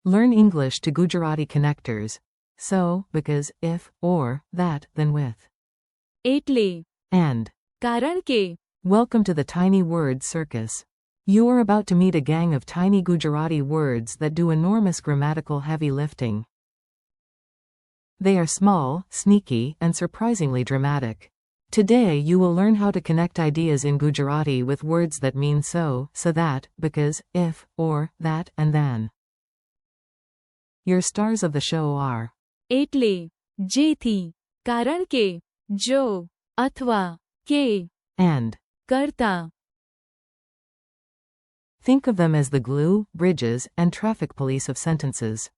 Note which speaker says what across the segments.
Speaker 1: Learn English to Gujarati connectors. So, because, if, or, that, then with.
Speaker 2: એટલે,
Speaker 1: And.
Speaker 2: કારણ કે.
Speaker 1: Welcome to the Tiny Word Circus. You are about to meet a gang of tiny Gujarati words that do enormous grammatical heavy lifting. They are small, sneaky, and surprisingly dramatic. Today you will learn how to connect ideas in Gujarati with words that mean so that, because, if, or, that, and then. Your stars of the show are.
Speaker 2: એટલે, જેથી, કારણ કે, જો, અથવા, કે,
Speaker 1: and.
Speaker 2: કરતા.
Speaker 1: Think of them as the glue, bridges, and traffic police of sentences.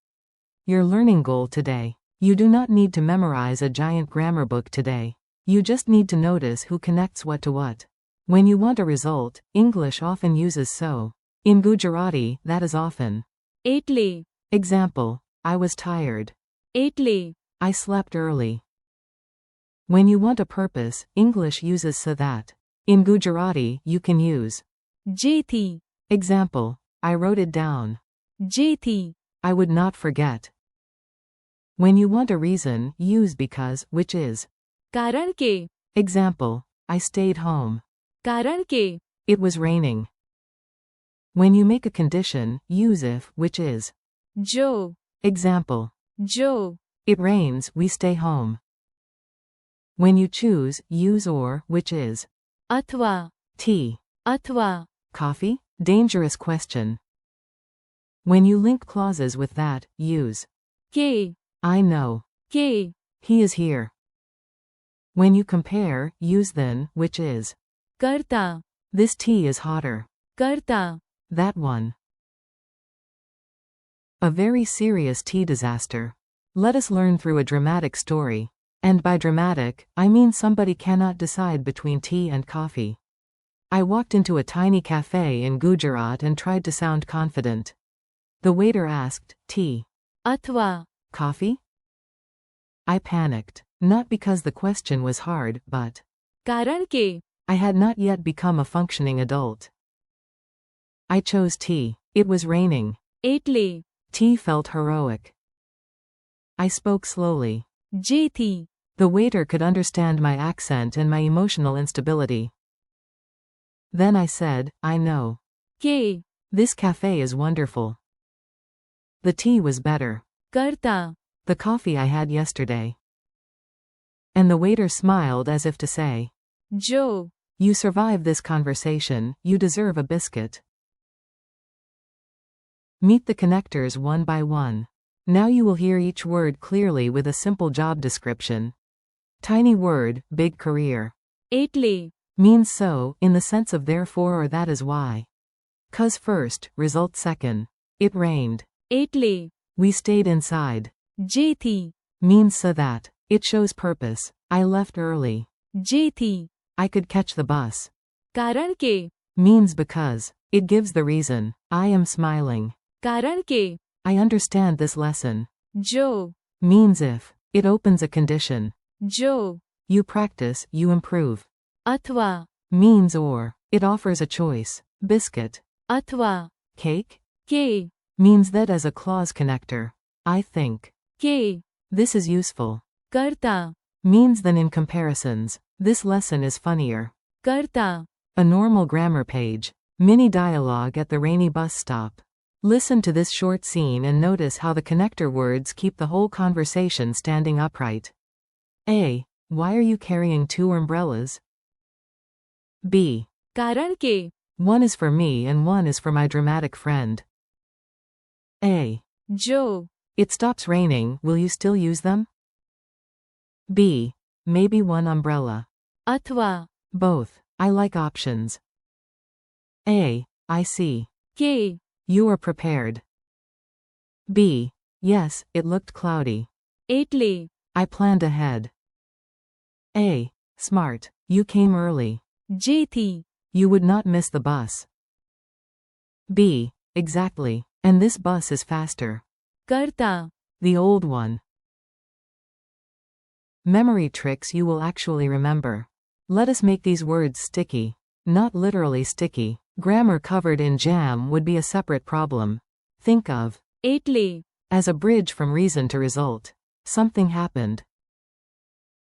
Speaker 1: Your learning goal today. You do not need to memorize a giant grammar book today. You just need to notice who connects what to what. When you want a result, English often uses so. In Gujarati, that is often.
Speaker 2: એટલે,
Speaker 1: Example, I was tired.
Speaker 2: એટલે,
Speaker 1: I slept early. When you want a purpose, English uses so that. In Gujarati, you can use.
Speaker 2: જેથી,
Speaker 1: Example, I wrote it down.
Speaker 2: જેથી,
Speaker 1: I would not forget. When you want a reason, use because, which is.
Speaker 2: કારણ કે.
Speaker 1: Example, I stayed home.
Speaker 2: કારણ કે.
Speaker 1: It was raining. When you make a condition, use if, which is.
Speaker 2: જો,
Speaker 1: Example,
Speaker 2: જો,
Speaker 1: it rains, we stay home. When you choose, use or, which is.
Speaker 2: અથવા,
Speaker 1: Tea.
Speaker 2: અથવા,
Speaker 1: Coffee? Dangerous question. When you link clauses with that, use.
Speaker 2: કે,
Speaker 1: I know.
Speaker 2: કે,
Speaker 1: He is here. When you compare, use then, which is.
Speaker 2: કરતા,
Speaker 1: This tea is hotter.
Speaker 2: કરતા.
Speaker 1: That one. A very serious tea disaster. Let us learn through a dramatic story. And by dramatic, I mean somebody cannot decide between tea and coffee. I walked into a tiny cafe in Gujarat and tried to sound confident. The waiter asked, tea?
Speaker 2: અથવા,
Speaker 1: Coffee? I panicked. Not because the question was hard, but.
Speaker 2: કારણ કે.
Speaker 1: I had not yet become a functioning adult. I chose tea. It was raining.
Speaker 2: એટલે,
Speaker 1: Tea felt heroic. I spoke slowly.
Speaker 2: જેથી,
Speaker 1: The waiter could understand my accent and my emotional instability. Then I said, I know.
Speaker 2: કે,
Speaker 1: This cafe is wonderful. The tea was better.
Speaker 2: કરતા.
Speaker 1: The coffee I had yesterday. And the waiter smiled as if to say,
Speaker 2: જો,
Speaker 1: you survived this conversation, you deserve a biscuit. Meet the connectors one by one. Now you will hear each word clearly with a simple job description. Tiny word, big career.
Speaker 2: એટલે,
Speaker 1: Means so, in the sense of therefore or that is why. Cause first, result second. It rained.
Speaker 2: એટલે,
Speaker 1: We stayed inside.
Speaker 2: જેથી,
Speaker 1: Means so that. It shows purpose. I left early.
Speaker 2: જેથી,
Speaker 1: I could catch the bus.
Speaker 2: કારણ કે.
Speaker 1: Means because. It gives the reason. I am smiling.
Speaker 2: કારણ કે.
Speaker 1: I understand this lesson.
Speaker 2: જો,
Speaker 1: Means if. It opens a condition.
Speaker 2: જો,
Speaker 1: You practice, you improve.
Speaker 2: અથવા,
Speaker 1: Means or. It offers a choice. Biscuit.
Speaker 2: અથવા,
Speaker 1: Cake?
Speaker 2: કે,
Speaker 1: Means that as a clause connector. I think.
Speaker 2: કે,
Speaker 1: This is useful.
Speaker 2: કરતા,
Speaker 1: Means than in comparisons. This lesson is funnier.
Speaker 2: કરતા.
Speaker 1: A normal grammar page. Mini dialogue at the rainy bus stop. Listen to this short scene and notice how the connector words keep the whole conversation standing upright. A. Why are you carrying 2 umbrellas? B.
Speaker 2: કારણ કે.
Speaker 1: One is for me and one is for my dramatic friend. A.
Speaker 2: જો,
Speaker 1: It stops raining, will you still use them? B. Maybe one umbrella.
Speaker 2: અથવા,
Speaker 1: Both. I like options. A. I see.
Speaker 2: કે,
Speaker 1: You are prepared. B. Yes, it looked cloudy.
Speaker 2: એટલે,
Speaker 1: I planned ahead. A. Smart. You came early.
Speaker 2: જેથી,
Speaker 1: You would not miss the bus. B. Exactly. And this bus is faster.
Speaker 2: કરતા.
Speaker 1: The old one. Memory tricks you will actually remember. Let us make these words sticky. Not literally sticky. Grammar covered in jam would be a separate problem. Think of
Speaker 2: એટલે
Speaker 1: As a bridge from reason to result. Something happened.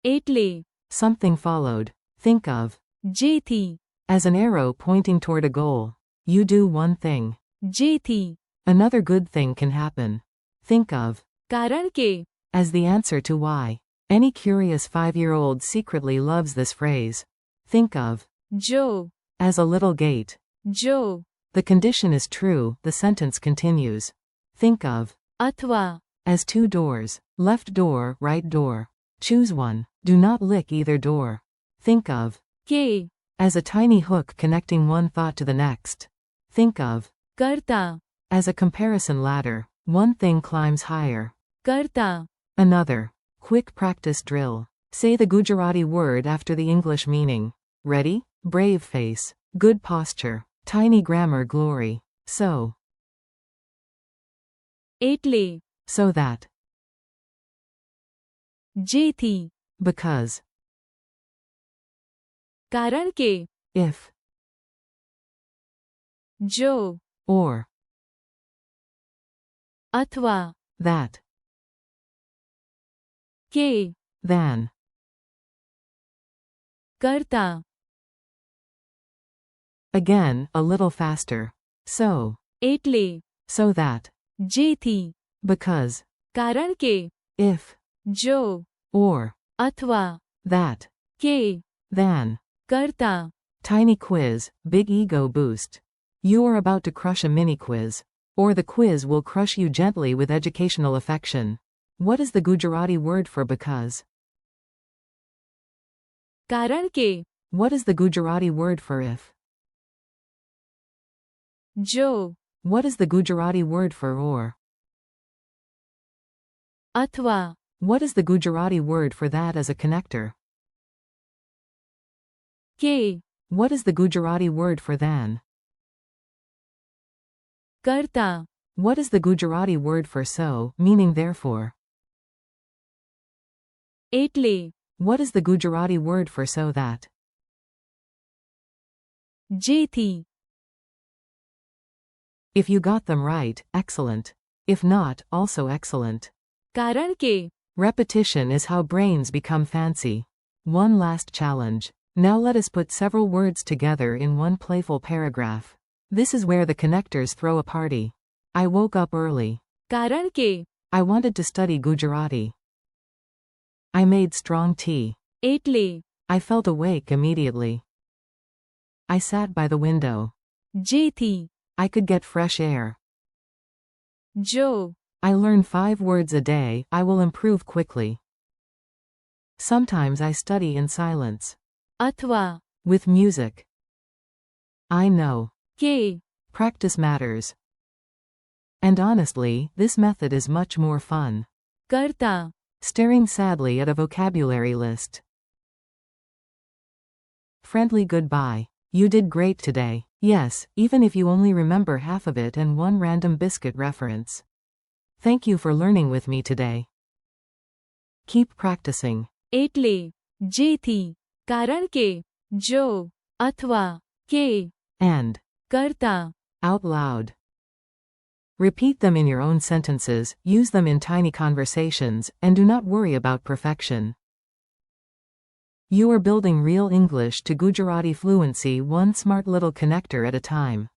Speaker 2: એટલે
Speaker 1: Something followed. Think of.
Speaker 2: જેથી
Speaker 1: As an arrow pointing toward a goal. You do one thing.
Speaker 2: જેથી
Speaker 1: Another good thing can happen. Think of.
Speaker 2: કારણ કે
Speaker 1: As the answer to why. Any curious 5-year-old secretly loves this phrase. Think of.
Speaker 2: જો
Speaker 1: As a little gate.
Speaker 2: જો
Speaker 1: The condition is true, the sentence continues. Think of.
Speaker 2: અથવા
Speaker 1: As 2 doors. Left door, right door. Choose one. Do not lick either door. Think of.
Speaker 2: કે
Speaker 1: As a tiny hook connecting one thought to the next. Think of.
Speaker 2: kartā
Speaker 1: As a comparison ladder. One thing climbs higher.
Speaker 2: kartā
Speaker 1: Another. Quick practice drill. Say the Gujarati word after the English meaning. Ready? Brave face. Good posture. Tiny grammar glory. So.
Speaker 2: એટલે
Speaker 1: So that.
Speaker 2: જેથી
Speaker 1: Because.
Speaker 2: કારણ કે
Speaker 1: If.
Speaker 2: જો
Speaker 1: Or.
Speaker 2: અથવા
Speaker 1: That.
Speaker 2: કે
Speaker 1: Than.
Speaker 2: કરતા
Speaker 1: Again, a little faster. So.
Speaker 2: એટલે
Speaker 1: So that.
Speaker 2: જેથી
Speaker 1: Because.
Speaker 2: કારણ કે
Speaker 1: If.
Speaker 2: જો
Speaker 1: Or.
Speaker 2: અથવા
Speaker 1: That.
Speaker 2: કે
Speaker 1: Than.
Speaker 2: કરતા
Speaker 1: Tiny quiz, big ego boost. You are about to crush a mini quiz. Or the quiz will crush you gently with educational affection. What is the Gujarati word for because?
Speaker 2: કારણ કે
Speaker 1: What is the Gujarati word for if?
Speaker 2: જો
Speaker 1: What is the Gujarati word for or?
Speaker 2: અથવા
Speaker 1: What is the Gujarati word for that as a connector?
Speaker 2: કે
Speaker 1: What is the Gujarati word for than?
Speaker 2: કરતા
Speaker 1: What is the Gujarati word for so, meaning therefore?
Speaker 2: એટલે
Speaker 1: What is the Gujarati word for so that?
Speaker 2: જેથી
Speaker 1: If you got them right, excellent. If not, also excellent.
Speaker 2: કારણ કે
Speaker 1: Repetition is how brains become fancy. One last challenge. Now let us put several words together in one playful paragraph. This is where the connectors throw a party. I woke up early.
Speaker 2: કારણ કે
Speaker 1: I wanted to study Gujarati. I made strong tea.
Speaker 2: એટલે
Speaker 1: I felt awake immediately. I sat by the window.
Speaker 2: જેથી
Speaker 1: I could get fresh air.
Speaker 2: જો
Speaker 1: I learn 5 words a day, I will improve quickly. Sometimes I study in silence.
Speaker 2: અથવા
Speaker 1: With music. I know.
Speaker 2: કે
Speaker 1: Practice matters. And honestly, this method is much more fun.
Speaker 2: કરતા
Speaker 1: Staring sadly at a vocabulary list. Friendly goodbye. You did great today. Yes, even if you only remember half of it and one random biscuit reference. Thank you for learning with me today. Keep practicing.
Speaker 2: એટલે જેથી કારણ કે જો અથવા કે
Speaker 1: And.
Speaker 2: કરતા
Speaker 1: Out loud. Repeat them in your own sentences, use them in tiny conversations, and do not worry about perfection. You are building real English to Gujarati fluency one smart little connector at a time.